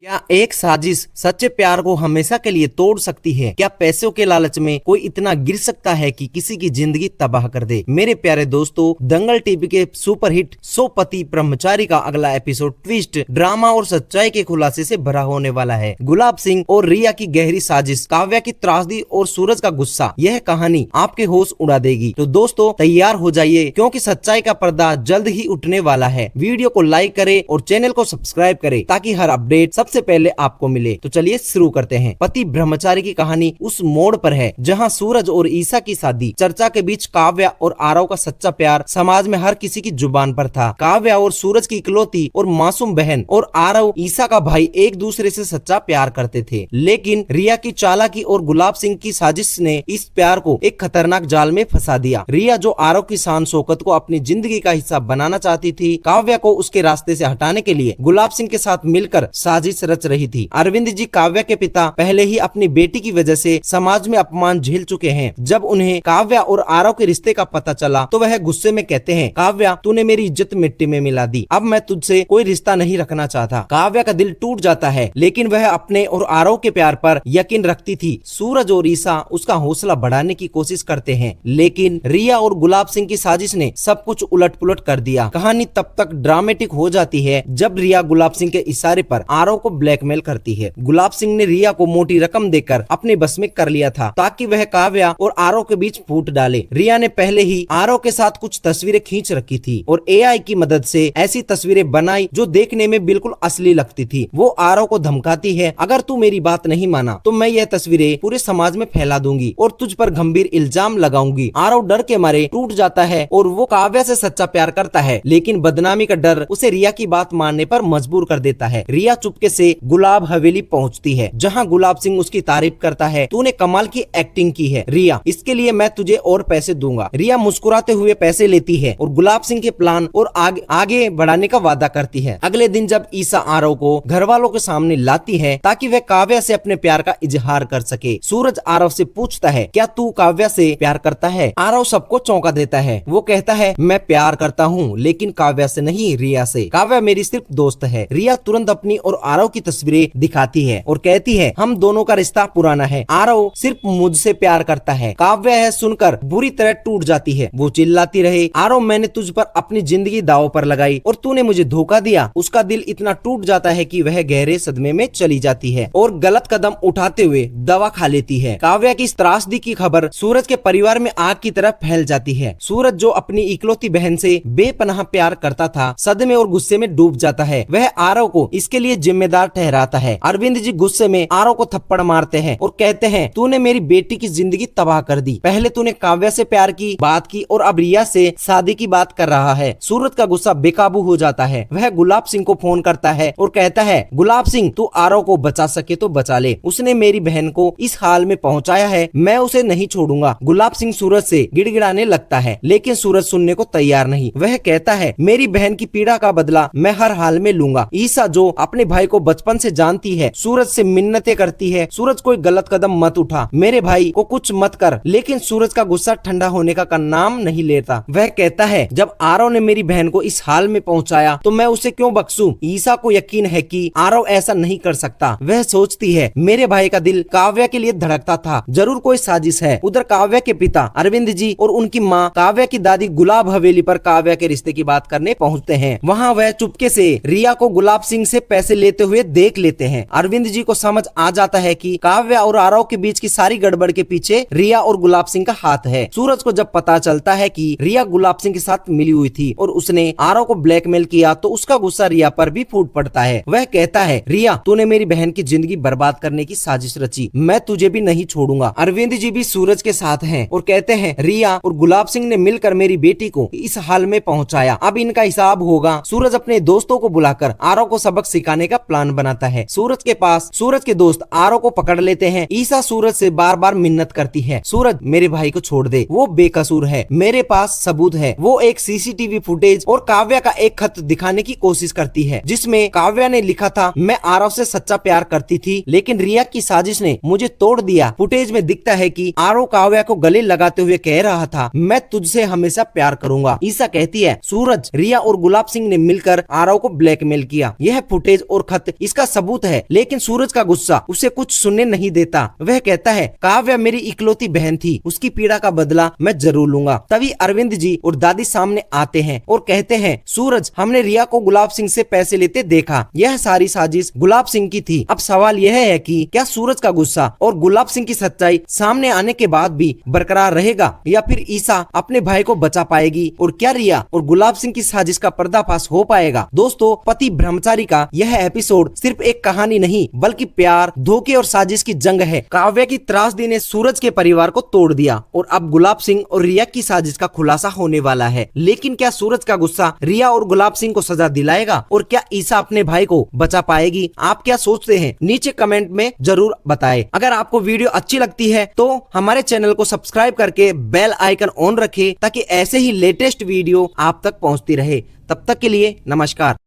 क्या एक साजिश सच्चे प्यार को हमेशा के लिए तोड़ सकती है? क्या पैसों के लालच में कोई इतना गिर सकता है कि किसी की जिंदगी तबाह कर दे? मेरे प्यारे दोस्तों, दंगल टीवी के सुपरहिट 100 पति ब्रह्मचारी का अगला एपिसोड ट्विस्ट, ड्रामा और सच्चाई के खुलासे से भरा होने वाला है। गुलाब सिंह और रिया की गहरी साजिश, काव्या की त्रासदी और सूरज का गुस्सा, यह कहानी आपके होश उड़ा देगी। तो दोस्तों तैयार हो जाइए, क्योंकि सच्चाई का पर्दा जल्द ही उठने वाला है। वीडियो को लाइक करें और चैनल को सब्सक्राइब करें ताकि हर अपडेट सबसे पहले आपको मिले। तो चलिए शुरू करते हैं। पति ब्रह्मचारी की कहानी उस मोड़ पर है जहां सूरज और ईसा की शादी, चर्चा के बीच काव्या और आरव का सच्चा प्यार समाज में हर किसी की जुबान पर था। काव्या और सूरज की इकलौती और मासूम बहन और आरव ईसा का भाई एक दूसरे से सच्चा प्यार करते थे, लेकिन रिया की चालाकी और गुलाब सिंह की साजिश ने इस प्यार को एक खतरनाक जाल में फंसा दिया। रिया जो आरव की शान शौकत को अपनी जिंदगी का हिस्सा बनाना चाहती थी, काव्या को उसके रास्ते से हटाने के लिए गुलाब सिंह के साथ मिलकर साजिश रच रही थी। अरविंद जी काव्या के पिता पहले ही अपनी बेटी की वजह से समाज में अपमान झेल चुके हैं। जब उन्हें काव्या और आरव के रिश्ते का पता चला तो वह गुस्से में कहते हैं, काव्या तूने मेरी इज्जत मिट्टी में मिला दी, अब मैं तुझसे कोई रिश्ता नहीं रखना चाहता। काव्या का दिल टूट जाता है, लेकिन वह अपने और आरव के प्यार पर यकीन रखती थी। सूरज और ईसा उसका हौसला बढ़ाने की कोशिश करते हैं, लेकिन रिया और गुलाब सिंह की साजिश ने सब कुछ उलट पुलट कर दिया। कहानी तब तक ड्रामेटिक हो जाती है जब रिया गुलाब सिंह के इशारे पर आरव को ब्लैकमेल करती है। गुलाब सिंह ने रिया को मोटी रकम देकर अपने बस में कर लिया था ताकि वह काव्या और आरव के बीच फूट डाले। रिया ने पहले ही आरव के साथ कुछ तस्वीरें खींच रखी थी और एआई की मदद से ऐसी तस्वीरें बनाई जो देखने में बिल्कुल असली लगती थी। वो आरव को धमकाती है, अगर तू मेरी बात नहीं माना तो मैं यह तस्वीरें पूरे समाज में फैला दूंगी और तुझ पर गंभीर इल्जाम लगाऊंगी। आरव डर के मारे टूट जाता है और वो काव्या से सच्चा प्यार करता है, लेकिन बदनामी का डर उसे रिया की बात मानने पर मजबूर कर देता है। रिया चुपके से गुलाब हवेली पहुंचती है, जहां गुलाब सिंह उसकी तारीफ करता है, तूने कमाल की एक्टिंग की है रिया, इसके लिए मैं तुझे और पैसे दूंगा। रिया मुस्कुराते हुए पैसे लेती है और गुलाब सिंह के प्लान और आगे बढ़ाने का वादा करती है। अगले दिन जब ईसा आरव को घर वालों के सामने लाती है ताकि वह काव्या से अपने प्यार का इजहार कर सके, सूरज आरव से पूछता है, क्या तू काव्या से प्यार करता है? आरव सबको चौंका देता है। वो कहता है, मैं प्यार करता हूँ, लेकिन काव्या से नहीं, रिया से। काव्या मेरी सिर्फ दोस्त है। रिया तुरंत अपनी और आरव की तस्वीरें दिखाती है और कहती है, हम दोनों का रिश्ता पुराना है, आरव सिर्फ मुझसे प्यार करता है। काव्या है सुनकर बुरी तरह टूट जाती है। वो चिल्लाती रहे, आरव मैंने तुझ पर अपनी जिंदगी दांव पर लगाई और तूने मुझे धोखा दिया। उसका दिल इतना टूट जाता है कि वह गहरे सदमे में चली जाती है और गलत कदम उठाते हुए दवा खा लेती है। काव्या की इस त्रासदी की खबर सूरज के परिवार में आग की तरह फैल जाती है। सूरज जो अपनी इकलौती बहन से बेपनाह प्यार करता था, सदमे और गुस्से में डूब जाता है। वह आरव को इसके लिए जिम्मेदार ठहराता है। अरविंद जी गुस्से में आरव को थप्पड़ मारते हैं और कहते हैं, तूने मेरी बेटी की जिंदगी तबाह कर दी। पहले तूने काव्या से प्यार की बात की और अब रिया से शादी की बात कर रहा है। सूरज का गुस्सा बेकाबू हो जाता है। वह गुलाब सिंह को फोन करता है और कहता है, गुलाब सिंह तू आरव को बचा सके तो बचा ले, उसने मेरी बहन को इस हाल में पहुंचाया है, मैं उसे नहीं छोड़ूंगा। गुलाब सिंह सूरज से गिड़गिड़ाने लगता है, लेकिन सूरज सुनने को तैयार नहीं। वह कहता है, मेरी बहन की पीड़ा का बदला मैं हर हाल में लूंगा। ईसा जो अपने भाई को बचपन से जानती है, सूरज से मिन्नतें करती है, सूरज कोई गलत कदम मत उठा, मेरे भाई को कुछ मत कर, लेकिन सूरज का गुस्सा ठंडा होने का नाम नहीं लेता। वह कहता है, जब आरव ने मेरी बहन को इस हाल में पहुंचाया तो मैं उसे क्यों बख्शूं? ईसा को यकीन है कि आरव ऐसा नहीं कर सकता। वह सोचती है, मेरे भाई का दिल काव्या के लिए धड़कता था, जरूर कोई साजिश है। उधर काव्या के पिता अरविंद जी और उनकी माँ काव्या की दादी गुलाब हवेली पर काव्या के रिश्ते की बात करने पहुँचते हैं। वहाँ वह चुपके से रिया को गुलाब सिंह से पैसे लेते हुए देख लेते हैं। अरविंद जी को समझ आ जाता है कि काव्या और आरव के बीच की सारी गड़बड़ के पीछे रिया और गुलाब सिंह का हाथ है। सूरज को जब पता चलता है कि रिया गुलाब सिंह के साथ मिली हुई थी और उसने आरव को ब्लैकमेल किया, तो उसका गुस्सा रिया पर भी फूट पड़ता है। वह कहता है, रिया तूने मेरी बहन की जिंदगी बर्बाद करने की साजिश रची, मैं तुझे भी नहीं छोड़ूंगा। अरविंद जी भी सूरज के साथ हैं और कहते हैं, रिया और गुलाब सिंह ने मिलकर मेरी बेटी को इस हाल में पहुंचाया, अब इनका हिसाब होगा। सूरज अपने दोस्तों को बुलाकर आरव को सबक सिखाने का प्लान बनाता है। सूरज के पास सूरज के दोस्त आरव को पकड़ लेते हैं। ईसा सूरज से बार बार मिन्नत करती है, सूरज मेरे भाई को छोड़ दे, वो बेकसूर है, मेरे पास सबूत है। वो एक सीसीटीवी फुटेज और काव्या का एक खत दिखाने की कोशिश करती है, जिसमें काव्या ने लिखा था, मैं आरव से सच्चा प्यार करती थी, लेकिन रिया की साजिश ने मुझे तोड़ दिया। फुटेज में दिखता है कि आरव काव्या को गले लगाते हुए कह रहा था, मैं तुझसे हमेशा प्यार करूंगा। ईसा कहती है, सूरज, रिया और गुलाब सिंह ने मिलकर आरव को ब्लैकमेल किया। यह फुटेज और खत वक्त इसका सबूत है। लेकिन सूरज का गुस्सा उसे कुछ सुनने नहीं देता। वह कहता है काव्या मेरी इकलौती बहन थी, उसकी पीड़ा का बदला मैं जरूर लूंगा। तभी अरविंद जी और दादी सामने आते हैं और कहते हैं सूरज, हमने रिया को गुलाब सिंह से पैसे लेते देखा, यह सारी साजिश गुलाब सिंह की थी। अब सवाल यह है कि क्या सूरज का गुस्सा और गुलाब सिंह की सच्चाई सामने आने के बाद भी बरकरार रहेगा या फिर ईसा अपने भाई को बचा पाएगी और क्या रिया और गुलाब सिंह की साजिश का पर्दाफाश हो पाएगा। दोस्तों, पति ब्रह्मचारी का यह एपिसोड सिर्फ एक कहानी नहीं बल्कि प्यार, धोखे और साजिश की जंग है। काव्या की त्रासदी ने सूरज के परिवार को तोड़ दिया और अब गुलाब सिंह और रिया की साजिश का खुलासा होने वाला है। लेकिन क्या सूरज का गुस्सा रिया और गुलाब सिंह को सजा दिलाएगा और क्या ईसा अपने भाई को बचा पाएगी? आप क्या सोचते हैं? नीचे कमेंट में जरूर बताएं। अगर आपको वीडियो अच्छी लगती है तो हमारे चैनल को सब्सक्राइब करके बेल आइकन ऑन रखें ताकि ऐसे ही लेटेस्ट वीडियो आप तक पहुंचती रहे। तब तक के लिए नमस्कार।